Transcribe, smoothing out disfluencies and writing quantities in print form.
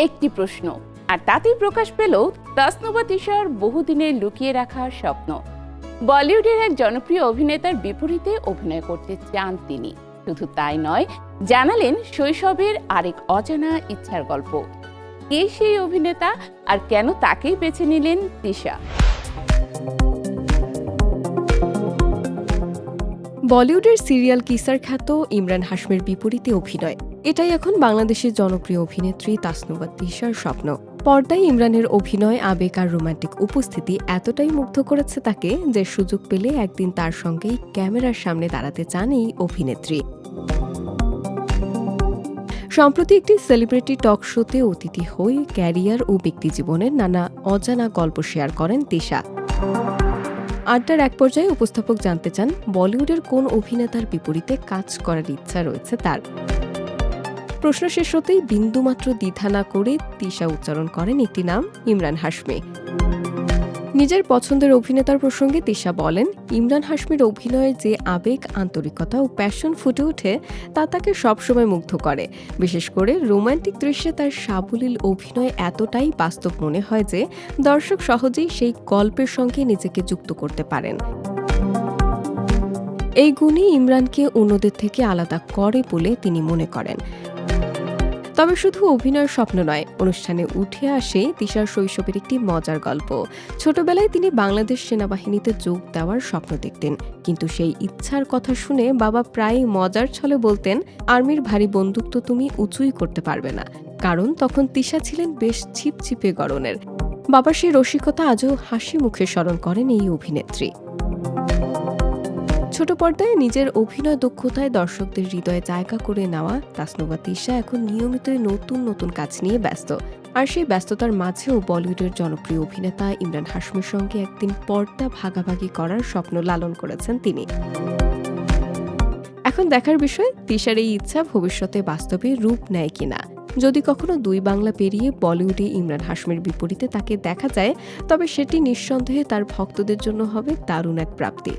একটি প্রশ্ন, আর তাতেই প্রকাশ পেল তাসনুভা তিশার বহুদিনের লুকিয়ে রাখা স্বপ্ন। বলিউডের এক জনপ্রিয় অভিনেতার বিপরীতে অভিনয় করতে চান তিনি। শুধু তাই নয়, জানালেন শৈশবের আরেক অজানা ইচ্ছার গল্প। কে সেই অভিনেতা আর কেন তাকেই বেছে নিলেন তিশা? বলিউডের সিরিয়াল কিসার খ্যাত ইমরান হাশমির বিপরীতে অভিনয়, এটাই এখন বাংলাদেশের জনপ্রিয় অভিনেত্রী তাসনুভা তিশার স্বপ্ন। পর্দায় ইমরানের অভিনয়, আবেগ আর রোমান্টিক উপস্থিতি এতটাই মুগ্ধ করেছে তাকে যে সুযোগ পেলে একদিন তার সঙ্গেই ক্যামেরার সামনে দাঁড়াতে চান এই অভিনেত্রী। সম্প্রতি একটি সেলিব্রিটি টক শোতে অতিথি হয়ে ক্যারিয়ার ও ব্যক্তিজীবনের নানা অজানা গল্প শেয়ার করেন তিশা। আড্ডার এক পর্যায়ে উপস্থাপক জানতে চান বলিউডের কোন অভিনেতার বিপরীতে কাজ করার ইচ্ছা রয়েছে তার। প্রশ্ন শেষ হতেই বিন্দুমাত্র দ্বিধা না করে তিশা উচ্চারণ করেন একটি নাম, ইমরান হাশমি। নিজের পছন্দের অভিনেতার প্রসঙ্গে তিশা বলেন, ইমরান হাশমির অভিনয়ে যে আবেগ, আন্তরিকতা ও প্যাশন ফুটে ওঠে তা তাকে সবসময় মুগ্ধ করে। বিশেষ করে রোমান্টিক দৃশ্যে তার সাবলীল অভিনয় এতটাই বাস্তব মনে হয় যে দর্শক সহজেই সেই গল্পের সঙ্গে নিজেকে যুক্ত করতে পারেন। এই গুণই ইমরানকে অন্যদের থেকে আলাদা করে বলে তিনি মনে করেন। তবে শুধু অভিনয়ের স্বপ্ন নয়, অনুষ্ঠানে উঠে আসে তিশার শৈশবের একটি মজার গল্প। ছোটবেলায় তিনি বাংলাদেশ সেনাবাহিনীতে যোগ দেওয়ার স্বপ্ন দেখতেন, কিন্তু সেই ইচ্ছার কথা শুনে বাবা প্রায় মজার ছলে বলতেন, আর্মির ভারী বন্দুক তো তুমি উঁচুই করতে পারবে না। কারণ তখন তিশা ছিলেন বেশ ছিপছিপে গড়নের। বাবার সেই রসিকতা আজও হাসি মুখে স্মরণ করেন এই অভিনেত্রী। ছোট পর্দায় নিজের অভিনয় দক্ষতায় দর্শকদের হৃদয়ে জায়গা করে নেওয়া তাসনুভা তিশা এখন নিয়মিতই নতুন নতুন কাজ নিয়ে ব্যস্ত। আর সেই ব্যস্ততার মাঝেও বলিউডের জনপ্রিয় অভিনেতা ইমরান হাশমির সঙ্গে একদিন পর্দা ভাগাভাগি করার স্বপ্ন লালন করেছেন তিনি। এখন দেখার বিষয় তিশার এই ইচ্ছা ভবিষ্যতে বাস্তবে রূপ নেয় কিনা। যদি কখনো দুই বাংলা পেরিয়ে বলিউডে ইমরান হাশমির বিপরীতে তাকে দেখা যায়, তবে সেটি নিঃসন্দেহে তার ভক্তদের জন্য হবে দারুণ এক প্রাপ্তি।